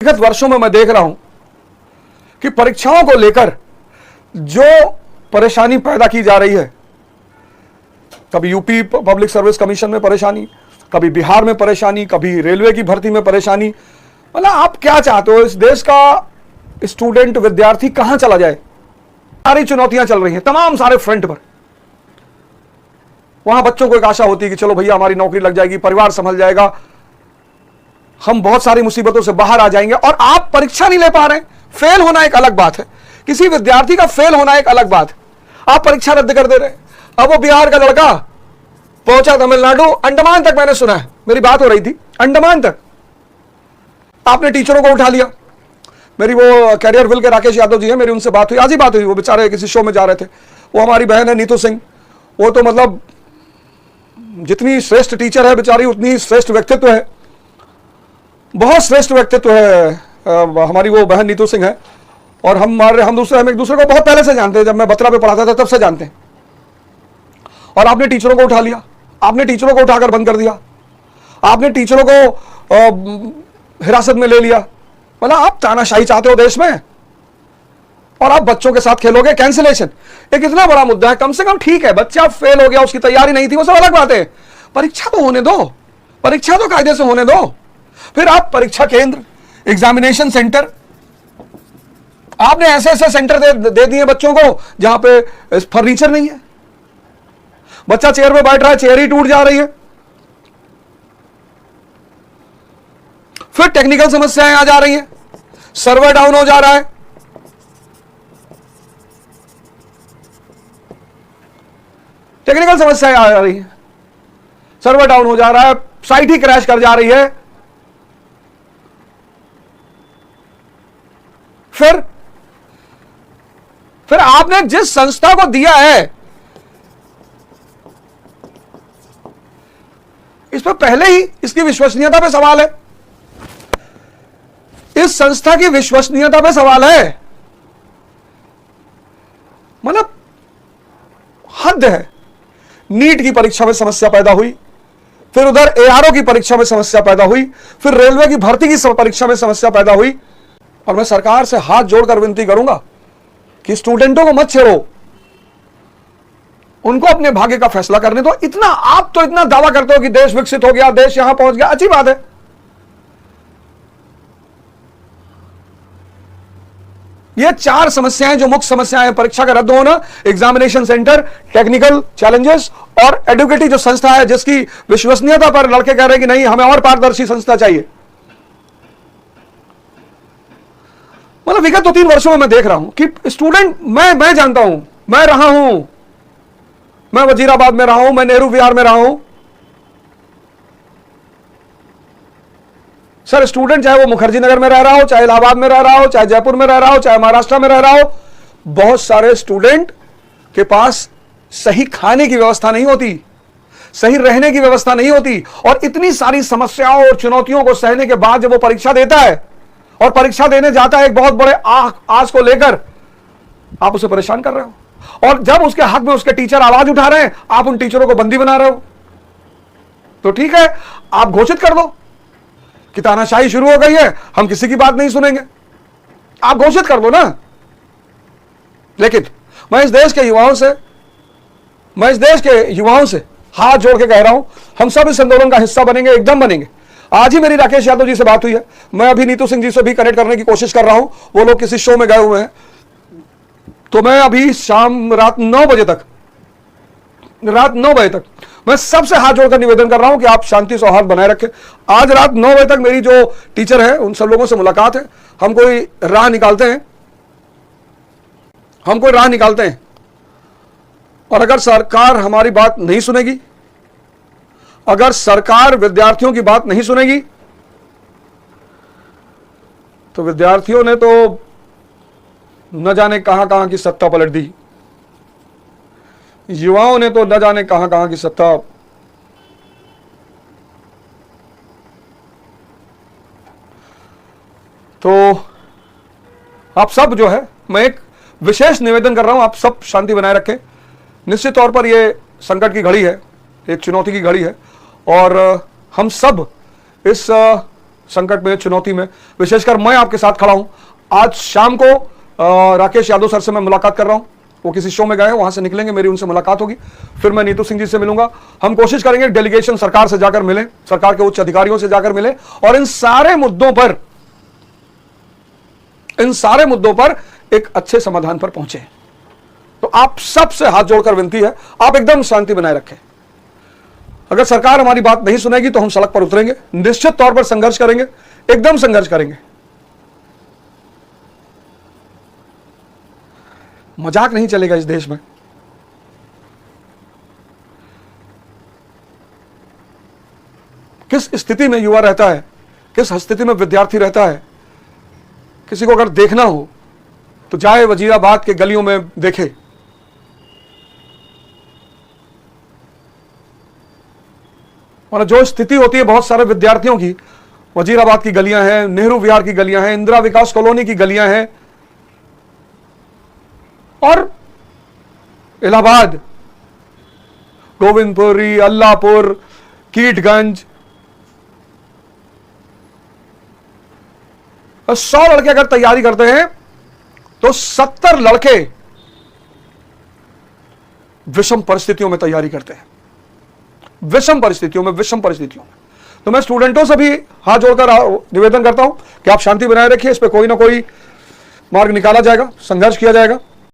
विगत वर्षों में मैं देख रहा हूं कि परीक्षाओं को लेकर जो परेशानी पैदा की जा रही है, कभी यूपी पब्लिक सर्विस कमीशन में परेशानी, कभी बिहार में परेशानी, कभी रेलवे की भर्ती में परेशानी। मतलब आप क्या चाहते हो, इस देश का स्टूडेंट विद्यार्थी कहां चला जाए? सारी चुनौतियां चल रही हैं तमाम सारे फ्रंट पर। वहां बच्चों को एक आशा होती है कि चलो भैया हमारी नौकरी लग जाएगी, परिवार संभल जाएगा, हम बहुत सारी मुसीबतों से बाहर आ जाएंगे। और आप परीक्षा नहीं ले पा रहे हैं। फेल होना एक अलग बात है, किसी विद्यार्थी का फेल होना एक अलग बात है, आप परीक्षा रद्द कर दे रहे हैं। अब वो बिहार का लड़का पहुंचा तमिलनाडु, अंडमान तक मैंने सुना है, मेरी बात हो रही थी, अंडमान तक आपने टीचरों को उठा लिया। मेरी वो कैरियर विल के राकेश यादव जी है, मेरी उनसे बात हुई, आज ही बात हुई, वो बेचारे किसी शो में जा रहे थे। वो हमारी बहन है नीतू सिंह, वो तो मतलब जितनी श्रेष्ठ टीचर है बेचारी उतनी श्रेष्ठ व्यक्तित्व है, बहुत श्रेष्ठ व्यक्तित्व है हमारी वो बहन नीतू सिंह है। और हम एक दूसरे को बहुत पहले से जानते हैं, जब मैं बत्रा पे पढ़ाता था तब से जानते हैं। और आपने टीचरों को उठा लिया, आपने टीचरों को उठाकर बंद कर दिया, आपने टीचरों को हिरासत में ले लिया। मतलब आप तानाशाही चाहते हो देश में, और आप बच्चों के साथ खेलोगे। कैंसिलेशन एक इतना बड़ा मुद्दा है, कम से कम ठीक है, बच्चा फेल हो गया, उसकी तैयारी नहीं थी, वो सब अलग बात है। परीक्षा तो होने दो, परीक्षा तो कायदे से होने दो। फिर आप परीक्षा केंद्र, एग्जामिनेशन सेंटर, आपने ऐसे ऐसे सेंटर दे दिए बच्चों को जहां पे फर्नीचर नहीं है, बच्चा चेयर पे बैठ रहा है, चेयर ही टूट जा रही है। फिर टेक्निकल समस्याएं आ जा रही हैं, सर्वर डाउन हो जा रहा है, टेक्निकल समस्याएं आ रही हैं, सर्वर डाउन हो जा रहा है, साइट ही क्रैश कर जा रही है। फिर आपने जिस संस्था को दिया है, इस पर पहले ही इसकी विश्वसनीयता पे सवाल है, इस संस्था की विश्वसनीयता पे सवाल है। मतलब हद है। नीट की परीक्षा में समस्या पैदा हुई, फिर उधर एआरओ की परीक्षा में समस्या पैदा हुई, फिर रेलवे की भर्ती की परीक्षा में समस्या पैदा हुई। और मैं सरकार से हाथ जोड़कर विनती करूंगा कि स्टूडेंटों को मत छेड़ो, उनको अपने भाग्य का फैसला करने दो। इतना आप तो इतना दावा करते हो कि देश विकसित हो गया, देश यहां पहुंच गया, अच्छी बात है। ये चार समस्याएं जो मुख्य समस्याएं हैं, परीक्षा का रद्द होना, एग्जामिनेशन सेंटर, टेक्निकल चैलेंजेस और एडुकेटी जो संस्था है जिसकी विश्वसनीयता पर लड़के कह रहे हैं कि नहीं हमें और पारदर्शी संस्था चाहिए। मतलब विगत 2-3 वर्षों में मैं देख रहा हूं कि स्टूडेंट, मैं जानता हूं, मैं रहा हूं, मैं वजीराबाद में रहा हूं, मैं नेहरू विहार में रहा हूं। सर स्टूडेंट चाहे वो मुखर्जी नगर में रह रहा हो, चाहे इलाहाबाद में रह रहा हो, चाहे जयपुर में रह रहा हो, चाहे महाराष्ट्र में रह रहा हो, बहुत सारे स्टूडेंट के पास सही खाने की व्यवस्था नहीं होती, सही रहने की व्यवस्था नहीं होती। और इतनी सारी समस्याओं और चुनौतियों को सहने के बाद जब वो परीक्षा देता है और परीक्षा देने जाता है एक बहुत बड़े आस को लेकर, आप उसे परेशान कर रहे हो। और जब उसके हक में उसके टीचर आवाज उठा रहे हैं, आप उन टीचरों को बंदी बना रहे हो। तो ठीक है, आप घोषित कर दो कि तानाशाही शुरू हो गई है, हम किसी की बात नहीं सुनेंगे, आप घोषित कर दो ना। लेकिन मैं इस देश के युवाओं से हाथ जोड़ के कह रहा हूं, हम सब इस आंदोलन का हिस्सा बनेंगे, एकदम बनेंगे। आज ही मेरी राकेश यादव जी से बात हुई है, मैं अभी नीतू सिंह जी से भी कनेक्ट करने की कोशिश कर रहा हूं, वो लोग किसी शो में गए हुए हैं। तो मैं अभी रात 9 बजे तक मैं सबसे हाथ जोड़कर निवेदन कर रहा हूं कि आप शांति सौहार्द बनाए रखें। आज रात 9 बजे तक मेरी जो टीचर है उन सब लोगों से मुलाकात है, हम कोई राह निकालते हैं। और अगर सरकार हमारी बात नहीं सुनेगी, अगर सरकार विद्यार्थियों की बात नहीं सुनेगी, तो विद्यार्थियों ने तो न जाने कहां की सत्ता पलट दी, युवाओं ने तो न जाने कहां की सत्ता। तो आप सब जो है, मैं एक विशेष निवेदन कर रहा हूं, आप सब शांति बनाए रखें। निश्चित तौर पर यह संकट की घड़ी है, एक चुनौती की घड़ी है, और हम सब इस संकट में, चुनौती में, विशेषकर मैं आपके साथ खड़ा हूं। आज शाम को राकेश यादव सर से मैं मुलाकात कर रहा हूं, वो किसी शो में गए, वहां से निकलेंगे, मेरी उनसे मुलाकात होगी। फिर मैं नीतू सिंह जी से मिलूंगा। हम कोशिश करेंगे डेलीगेशन सरकार से जाकर मिले, सरकार के उच्च अधिकारियों से जाकर मिले और इन सारे मुद्दों पर एक अच्छे समाधान पर पहुंचे। तो आप सबसे हाथ जोड़कर विनती है, आप एकदम शांति बनाए रखें। अगर सरकार हमारी बात नहीं सुनेगी तो हम सड़क पर उतरेंगे, निश्चित तौर पर संघर्ष करेंगे, एकदम संघर्ष करेंगे। मजाक नहीं चलेगा इस देश में। किस स्थिति में युवा रहता है, किस स्थिति में विद्यार्थी रहता है, किसी को अगर देखना हो तो जाए वजीराबाद के गलियों में देखे। और जो स्थिति होती है बहुत सारे विद्यार्थियों की, वजीराबाद की गलियां हैं, नेहरू विहार की गलियां हैं, इंदिरा विकास कॉलोनी की गलियां हैं और इलाहाबाद, गोविंदपुरी, अल्लाहपुर, कीटगंज, 100 लड़के अगर तैयारी करते हैं तो 70 लड़के विषम परिस्थितियों में तैयारी करते हैं, विषम परिस्थितियों में। तो मैं स्टूडेंटों से भी हाथ जोड़कर निवेदन करता हूं कि आप शांति बनाए रखिए, इस पे कोई ना कोई मार्ग निकाला जाएगा, संघर्ष किया जाएगा।